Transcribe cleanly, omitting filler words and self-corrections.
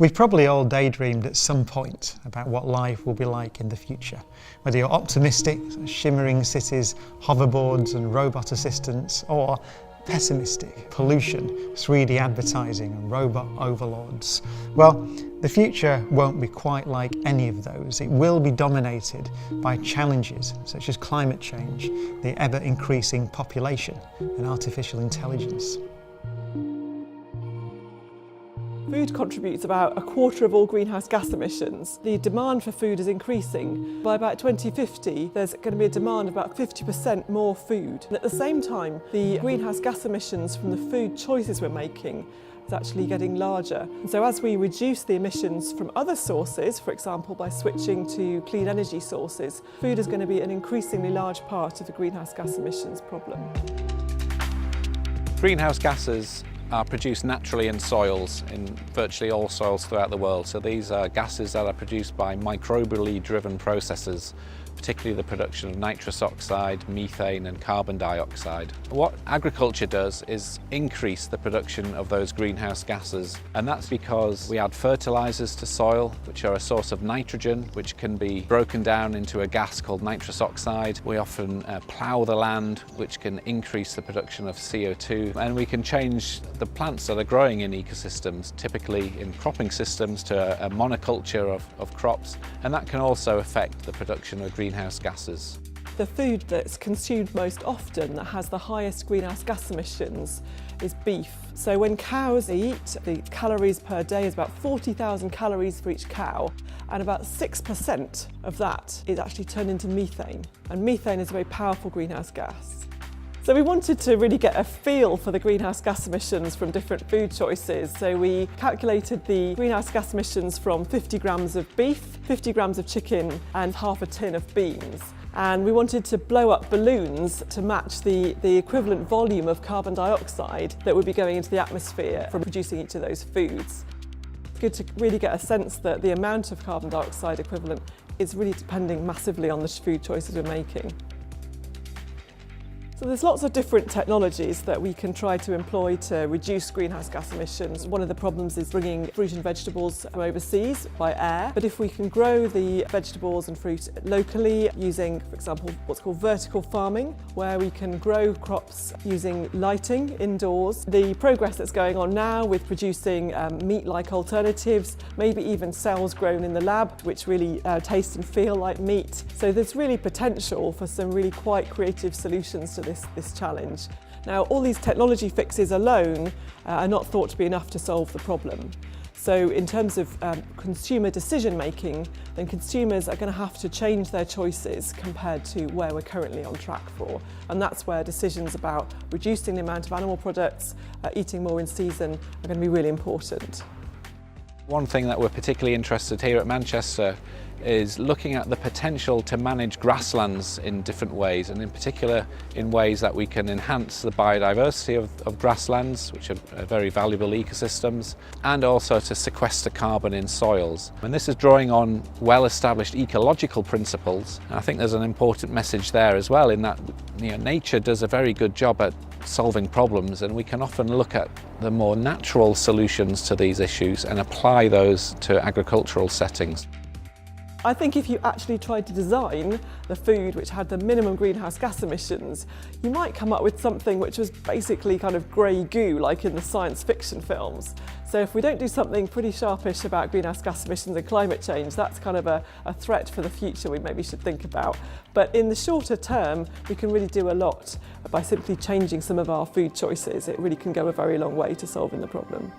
We've probably all daydreamed at some point about what life will be like in the future. Whether you're optimistic, shimmering cities, hoverboards and robot assistants, or pessimistic, pollution, 3D advertising and robot overlords. Well, the future won't be quite like any of those. It will be dominated by challenges such as climate change, the ever-increasing population and artificial intelligence. Food contributes about a quarter of all greenhouse gas emissions. The demand for food is increasing. By about 2050, there's going to be a demand of about 50% more food. And at the same time, the greenhouse gas emissions from the food choices we're making is actually getting larger. And so as we reduce the emissions from other sources, for example by switching to clean energy sources, food is going to be an increasingly large part of the greenhouse gas emissions problem. Greenhouse gases are produced naturally in soils, in virtually all soils throughout the world. So these are gases that are produced by microbially driven processes, particularly the production of nitrous oxide, methane and carbon dioxide. What agriculture does is increase the production of those greenhouse gases, and that's because we add fertilizers to soil, which are a source of nitrogen, which can be broken down into a gas called nitrous oxide. We often plough the land, which can increase the production of CO2, and we can change the plants that are growing in ecosystems, typically in cropping systems, to a monoculture of crops, and that can also affect the production of greenhouse gases. The food that's consumed most often that has the highest greenhouse gas emissions is beef. So when cows eat, the calories per day is about 40,000 calories for each cow, and about 6% of that is actually turned into methane. And methane is a very powerful greenhouse gas. So we wanted to really get a feel for the greenhouse gas emissions from different food choices. So we calculated the greenhouse gas emissions from 50 grams of beef, 50 grams of chicken and half a tin of beans. And we wanted to blow up balloons to match the equivalent volume of carbon dioxide that would be going into the atmosphere from producing each of those foods. It's good to really get a sense that the amount of carbon dioxide equivalent is really depending massively on the food choices we're making. So there's lots of different technologies that we can try to employ to reduce greenhouse gas emissions. One of the problems is bringing fruit and vegetables from overseas by air. But if we can grow the vegetables and fruit locally using, for example, what's called vertical farming, where we can grow crops using lighting indoors. The progress that's going on now with producing meat-like alternatives, maybe even cells grown in the lab, which really taste and feel like meat. So there's really potential for some really quite creative solutions to this challenge. Now, all these technology fixes alone are not thought to be enough to solve the problem. So in terms of consumer decision making, then consumers are going to have to change their choices compared to where we're currently on track for. And that's where decisions about reducing the amount of animal products, eating more in season are going to be really important. One thing that we're particularly interested here at Manchester is looking at the potential to manage grasslands in different ways, and in particular in ways that we can enhance the biodiversity of grasslands, which are very valuable ecosystems, and also to sequester carbon in soils. And this is drawing on well-established ecological principles. And I think there's an important message there as well, in that nature does a very good job at solving problems, and we can often look at the more natural solutions to these issues and apply those to agricultural settings. I think if you actually tried to design the food which had the minimum greenhouse gas emissions, you might come up with something which was basically kind of grey goo, like in the science fiction films. So if we don't do something pretty sharpish about greenhouse gas emissions and climate change, that's kind of a threat for the future we maybe should think about. But in the shorter term, we can really do a lot by simply changing some of our food choices. It really can go a very long way to solving the problem.